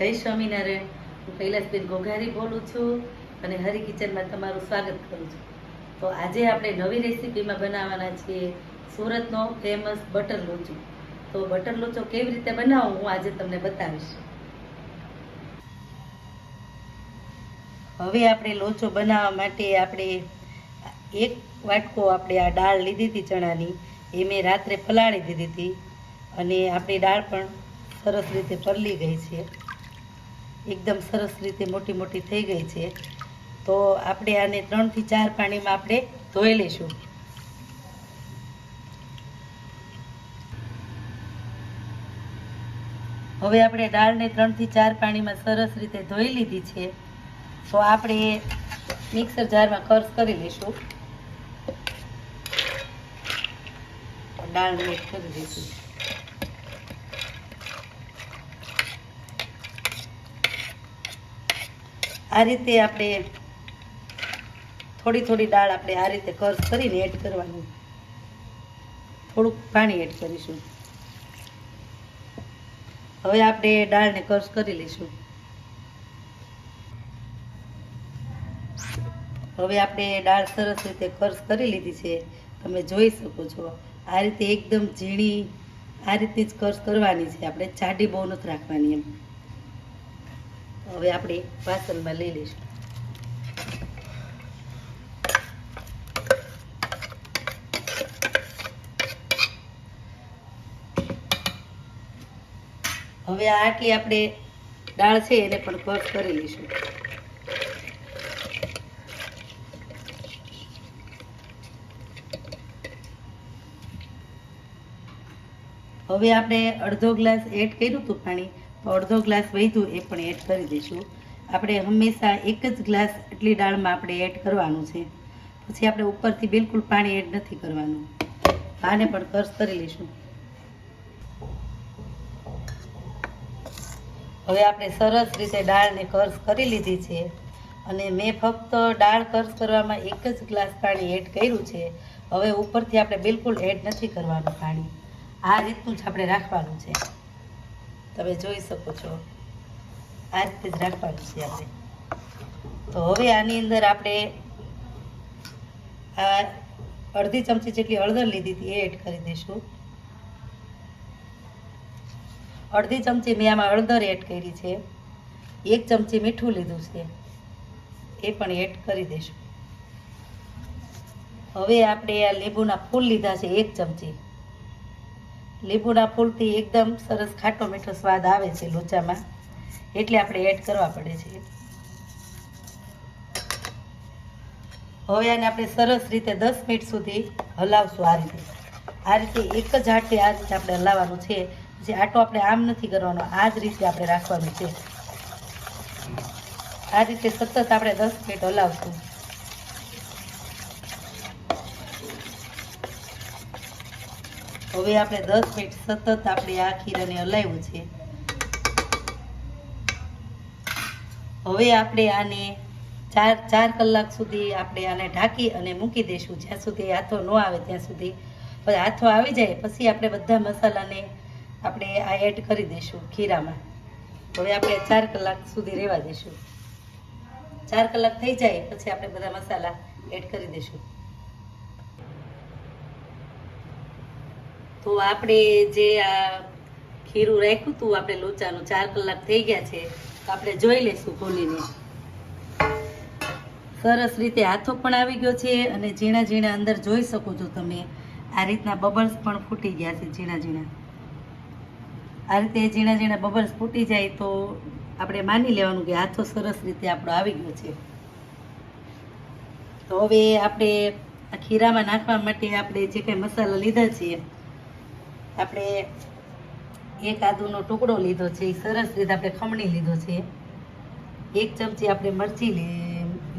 જય સ્વામિનારાયણ. હું કૈલાસબેન ઘોઘારી બોલું છું અને હરી કિચનમાં તમારું સ્વાગત કરું છું. તો આજે આપણે નવી રેસીપીમાં બનાવવાના છીએ સુરતનો ફેમસ બટર લોચો. તો બટર લોચો કેવી રીતે બનાવવો હું આજે તમને બતાવીશ. હવે આપણે લોચો બનાવવા માટે આપણે એક વાટકો આપણે આ દાળ લીધી હતી ચણાની, એ મેં રાત્રે પલાળી દીધી હતી અને આપણી દાળ પણ સરસ રીતે પલળી ગઈ છે, એકદમ સરસ રીતે મોટી મોટી થઈ ગઈ છે. તો આપણે આને 3 થી 4 પાણીમાં આપણે ધોઈ લઈશું. હવે આપણે દાળને 3 થી 4 પાણીમાં સરસ રીતે ધોઈ લીધી છે. તો આપણે મિક્સર જારમાં ક્રશ કરી લઈશું. દાળ મિક્સ કરી દઈશું. આ રીતે આપણે થોડી થોડી દાળ આપણે આ રીતે ક્રશ કરીને એડ કરવાની. થોડુંક પાણી એડ કરીશું. હવે આપણે દાળને ક્રશ કરી લઈશું. હવે આપણે દાળ સરસ રીતે ક્રશ કરી લીધી છે, તમે જોઈ શકો છો. આ રીતે એકદમ ઝીણી આ રીતે જ ક્રશ કરવાની છે, આપણે જાડી બહુ નથી રાખવાની એમ. હવે આપણે વાસણમાં લઈ લઈશું. હવે આટલી આપણે દાળ છે એને પણ ક્રશ કરી લઈશું. હવે આપણે અડધો ગ્લાસ એડ કર્યું હતું પાણી, તો અડધો ગ્લાસ વધ્યું એ પણ એડ કરી દઈશું. આપણે હંમેશા એક જ ગ્લાસ એટલી દાળમાં આપણે એડ કરવાનું છે, પછી આપણે ઉપરથી બિલકુલ પાણી એડ નથી કરવાનું. આને પણ ક્રશ કરી લઈશું. હવે આપણે સરસ રીતે દાળને ક્રશ કરી લીધી છે અને મેં ફક્ત દાળ ક્રશ કરવામાં એક જ ગ્લાસ પાણી એડ કર્યું છે. હવે ઉપરથી આપણે બિલકુલ એડ નથી કરવાનું પાણી. આ રીતનું જ આપણે રાખવાનું છે, તમે જોઈ શકો છો. આ રીતે જ રાખવાનું છે આપણે. તો હવે આની અંદર આપણે આ અડધી ચમચી જેટલી હળદર લીધી હતી એ એડ કરી દઈશું. અડધી ચમચી મેં આમાં હળદર એડ કરી છે. 1 ચમચી મીઠું લીધું છે, એ પણ એડ કરી દઈશું. હવે આપણે આ લીંબુના ફૂલ લીધા છે 1 ચમચી. લીંબુના ફૂલથી એકદમ સરસ ખાટો મીઠો સ્વાદ આવે છે લોચામાં, એટલે આપણે એડ કરવા પડે છે. હવે આને આપણે સરસ રીતે 10 મિનિટ સુધી હલાવશું. આ રીતે એક જ હાથે આ રીતે આપણે હલાવવાનું છે. જે આટો આપણે આમ નથી કરવાનો, આ જ રીતે આપણે રાખવાનું છે. આ રીતે સતત આપણે 10 મિનિટ હલાવશું. હવે આપણે 10 મિનિટ સતત આપણે આ ખીરાને હલાવ્યું છે. હવે આપણે આને 4 કલાક સુધી આપણે આને ઢાંકી અને મૂકી દઈશું, જ્યાં સુધી હાથો ન આવે ત્યાં સુધી. પછી હાથો આવી જાય પછી આપણે બધા મસાલાને આપણે આ એડ કરી દઈશું ખીરામાં. હવે આપણે 4 કલાક સુધી રહેવા દઈશું. 4 કલાક થઈ જાય પછી આપણે બધા મસાલા એડ કરી દઈશું. તો આપણે જે આ ખીરું રાખ્યું હતું આપણે લોચાનું, 4 કલાક થઈ ગયા છે, તો આપણે જોઈ લઈશું ખોલીને. સરસ રીતે હાથો પણ આવી ગયો છે અને ઝીણા ઝીણા અંદર જોઈ શકો છો તમે. આ રીતના બબલ્સ પણ ફૂટી ગયા છે ઝીણા ઝીણા. આ રીતે ઝીણા ઝીણા બબલ્સ ફૂટી જાય તો આપણે માની લેવાનું કે હાથો સરસ રીતે આપણો આવી ગયો છે. તો હવે આપણે આ ખીરામાં નાખવા માટે આપણે જે કંઈ મસાલા લીધા છે, આપણે 1 આદુનો ટુકડો લીધો છે, એ સરસ રીતે આપણે ખમણી લીધો છે. 1 ચમચી આપણે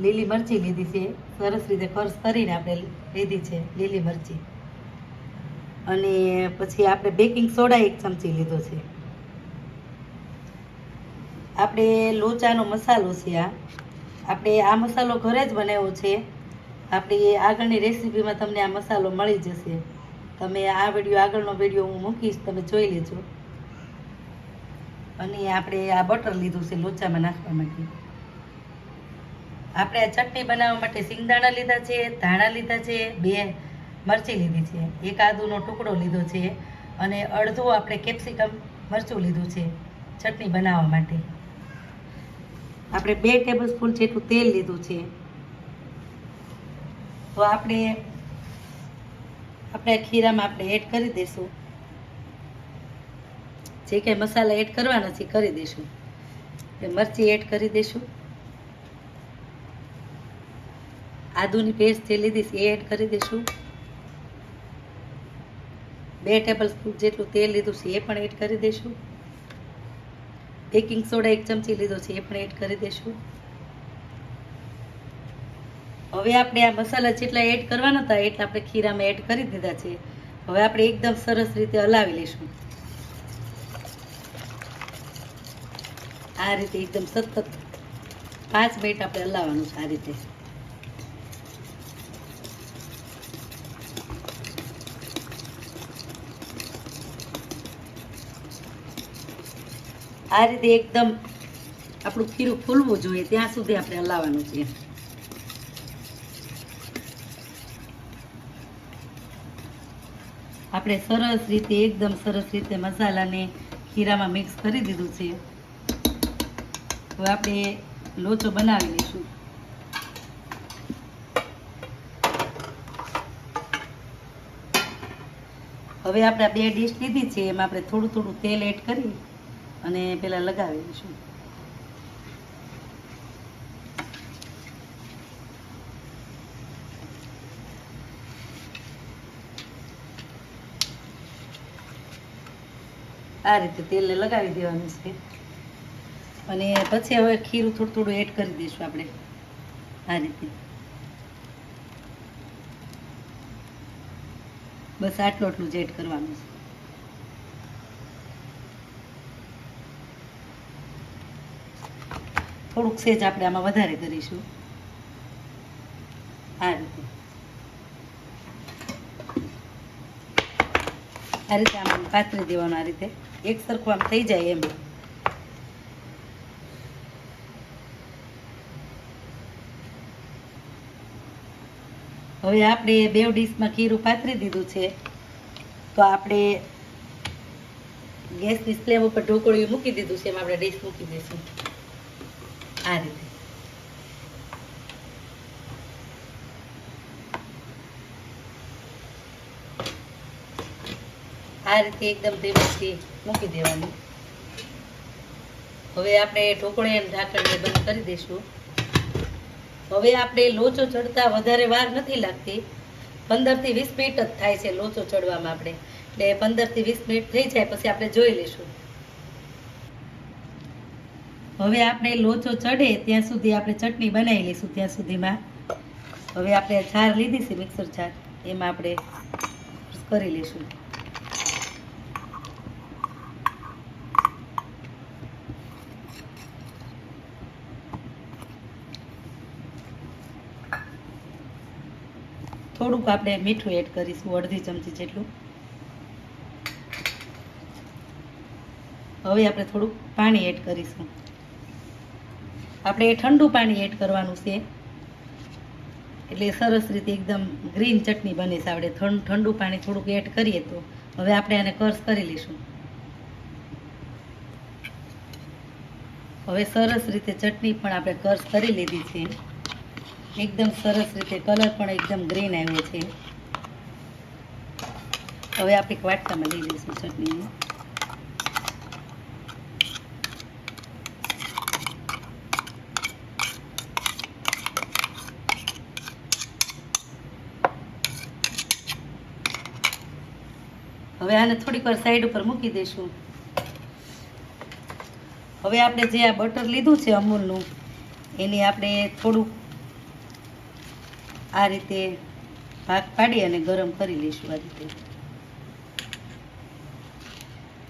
લીલી મરચી લીધી છે, સરસ રીતે ક્રશ કરીને આપણે લીધી છે લીલી મરચી. અને પછી આપણે બેકિંગ સોડા 1 ચમચી લીધો છે. આપણે લોચાનો મસાલો છે આપણે આ મસાલો ઘરે જ બનાવ્યો છે. આપણી આગળની રેસીપીમાં તમને આ મસાલો મળી જશે. તમે આ આગળનો વિડીયો હું મૂકીશ, તમે જોઈ લેજો. અને આપણે આ બટર લીધું છે લોચામાં નાખવા માટે. આપણે આ ચટણી બનાવવા માટે સિંગદાણા લીધા છે, ધાણા લીધા છે, 2 મરચી લીધી છે, 1 આદુનો ટુકડો લીધો છે અને અડધું આપણે કેપ્સિકમ મરચું લીધું છે ચટણી બનાવવા માટે. આપણે 2 ટેબલસ્પૂન જેટલું તેલ લીધું છે. તો આપણે ખીરામાં આપણે એડ કરી દઈશું. જે કંઈ મસાલા એડ કરવાના છે કરી દઈશું. મરચી એડ કરી દઈશું. આદુની પેસ્ટ જે લીધી છે એ એડ કરી દઈશું. 2 ટેબલસ્પૂન જેટલું તેલ લીધું છે એ પણ એડ કરી દઈશું. બેકિંગ સોડા 1 ચમચી લીધો છે એ પણ એડ કરી દઈશું. હવે આપણે આ મસાલા જેટલા એડ કરવાના હતા એટલા આપણે ખીરામાં એડ કરી દીધા છે. હવે આપણે એકદમ સરસ રીતે હલાવી લઈશું. આ રીતે એકદમ સતત 5 મિનિટ આપણે હલાવવાનું છે. આ રીતે એકદમ આપણું ખીરું ફૂલવું જોઈએ ત્યાં સુધી આપણે હલાવવાનું છે. આપણે સરસ રીતે એકદમ સરસ રીતે મસાલાને ખીરામાં મિક્સ કરી દીધું છે. હવે આપણે લોચો બનાવી લઈશું. હવે આપણે 2 ડીશ લીધી છે એમાં આપણે થોડું થોડું તેલ એડ કરી અને પેલા લગાવી લઈશું. આ રીતે તેલને લગાવી દેવાનું છે અને પછી હવે ખીરું થોડું થોડું એડ કરી દઈશું આપણે. આ રીતે બસ આટલું જ એડ કરવાનું છે. થોડુંક સેજ આપણે આમાં વધારે કરીશું. આ રીતે આમાં પાથરી દેવાનું. આ રીતે એક સરખું આમ થઈ જાય એમ. હવે આપણે 2 ડીશમાં ખીરું પાથરી દીધું છે. તો આપણે ગેસની ફ્લેમ ઉપર ઢોકળિયું મૂકી દીધું છે. એમાં આપણે ડીશ મૂકી દઈશું. આ રીતે એકદમ ધીમેથી મૂકી દેવાનું. હવે આપણે ઢોકળી અને ઢાંકણને બંધ કરી દઈશું. હવે આપણે લોચો ચડતા વધારે વાર નથી લાગતી. 15 થી 20 મિનિટ જ થાય છે લોચો ચડવામાં. આપણે એટલે 15 થી 20 મિનિટ થઈ જાય પછી આપણે જોઈ લઈશું. હવે આપણે લોચો ચડે ત્યાં સુધી આપણે ચટણી બનાવી લઈશું. ત્યાં સુધીમાં હવે આપણે જાર લીધી છે મિક્સર જાર, એમાં આપણે કરી લઈશું. થોડુંક આપણે મીઠું એડ કરીશું, 1/2 ચમચી જેટલું. હવે આપણે થોડુંક પાણી એડ કરીશું. આપણે ઠંડુ પાણી એડ કરવાનું છે એટલે સરસ રીતે એકદમ ગ્રીન ચટણી બને છે. આપણે ઠંડુ પાણી થોડુંક એડ કરીએ તો હવે આપણે આને કર્સ કરી લઈશું. હવે સરસ રીતે ચટણી પણ આપણે કર્સ કરી લીધી છે. એકદમ સરસ રીતે કલર પણ એકદમ ગ્રીન આવ્યો છે. હવે આપણે એક વાટકામાં લઈ લઈશું ચટણીને. હવે આને થોડીક વાર સાઈડ ઉપર મૂકી દઈશું. હવે આપણે જે આ બટર લીધું છે અમૂલનું, એની આપણે થોડુંક આ રીતે ભાગ પાડી અને ગરમ કરી લઈશું. આ રીતે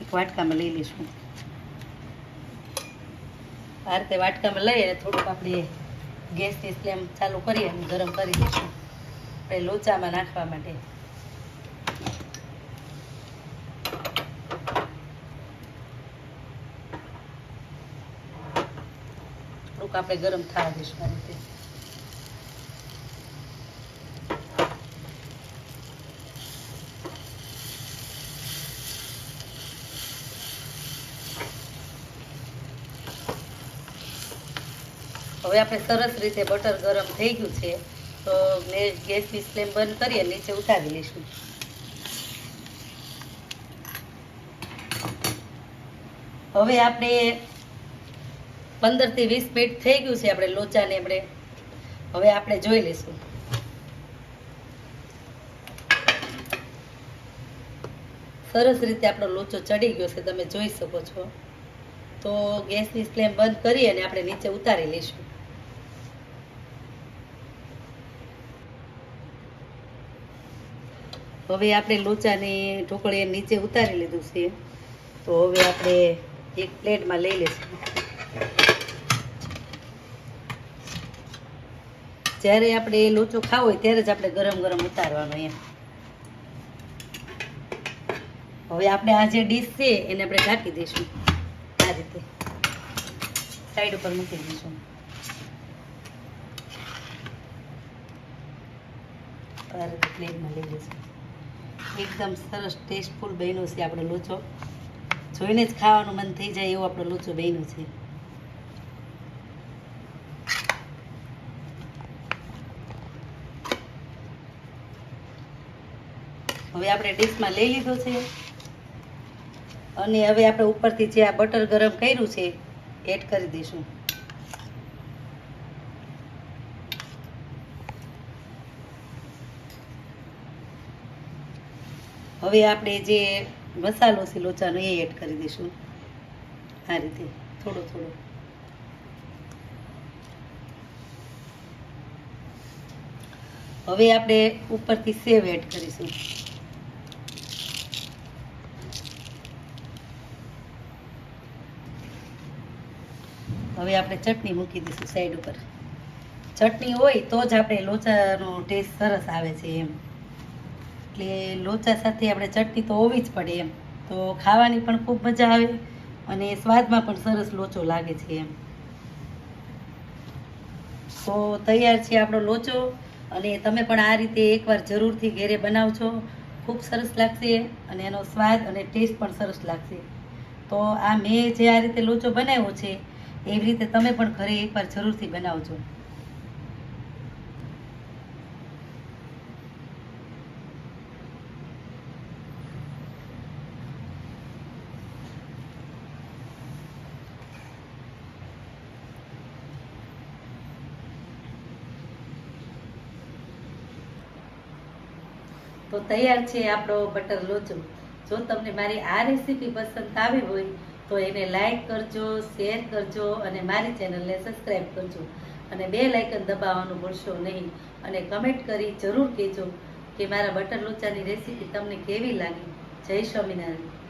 એક વાટકામાં લઈ લઈશું. આ રીતે વાટકામાં લઈ અને થોડુંક આપણે ગેસની ફ્લેમ ચાલુ કરી અને ગરમ કરી દઈશું આપણે લોચામાં નાખવા માટે. થોડુંક આપણે ગરમ થવા દઈશું આ રીતે. હવે આપણે સરસ રીતે બટર ગરમ થઈ ગયું છે તો ગેસની ફ્લેમ બંધ કરી નીચે ઉતારી લઈશું. હવે આપણે 15 થી 20 મિનિટ થઈ ગયું છે આપણે લોચાને હવે આપણે જોઈ લઈશું. સરસ રીતે આપણો લોચો ચડી ગયો છે, તમે જોઈ શકો છો. તો ગેસની ફ્લેમ બંધ કરી અને આપણે નીચે ઉતારી લઈશું. હવે આપણે લોચાની ઢોકળી નીચે ઉતારી લીધું છે તો હવે આપણે એક પ્લેટમાં લઈ લઈશું. જ્યારે આપણે લોચો ખાવો હોય ત્યારે જ આપણે ગરમ ગરમ ઉતારવાનો એમ. હવે આપણે આ જે ડીશ છે એને આપણે ઢાંકી દઈશું. આ રીતે સાઈડ ઉપર મૂકી દઈશું. આ રીતે પ્લેટમાં લઈ લઈશું. એકદમ સરસ ટેસ્ટફુલ બન્યો છે આપણો લોચો. જોઈને જ ખાવાનું મન થઈ જાય એવો આપણો લોચો બન્યો છે. હવે આપણે ડીશમાં લઈ લીધો છે અને હવે આપણે ઉપરથી જે આ બટર ગરમ કર્યું છે એડ કરી દઈશું. હવે આપણે જે મસાલો છે લોચાનો એ એડ કરી દઈશું. આ રીતે થોડો થોડો. હવે આપણે ઉપરથી સેવ એડ કરીશું. હવે આપણે ચટણી મૂકી દઈશું સાઈડ ઉપર. ચટણી હોય તો જ આપણે લોચાનો ટેસ્ટ સરસ આવે છે એમ. એટલે લોચા સાથે આપણે ચટણી તો હોવી જ પડે એમ. તો ખાવાની પણ ખૂબ મજા આવે અને સ્વાદમાં પણ સરસ લોચો લાગે છે એમ. તો તૈયાર છે આપણો લોચો અને તમે પણ આ રીતે એકવાર જરૂરથી ઘરે બનાવજો. ખૂબ સરસ લાગશે અને એનો સ્વાદ અને ટેસ્ટ પણ સરસ લાગશે. તો આ મેં જે આ રીતે લોચો બનાવ્યો છે એવી રીતે તમે પણ ઘરે એકવાર જરૂરથી બનાવજો. તો તૈયાર છે આપણો બટર લોચો. જો તમને મારી આ રેસીપી પસંદ આવી હોય તો એને લાઈક કરજો, શેર કરજો અને મારી ચેનલને સબસ્ક્રાઈબ કરજો અને બેલ આઇકન દબાવવાનું ભૂલશો નહીં. અને કમેન્ટ કરી જરૂર કહેજો કે મારા બટર લોચાની રેસીપી તમને કેવી લાગી. જય સ્વામિનારાયણ.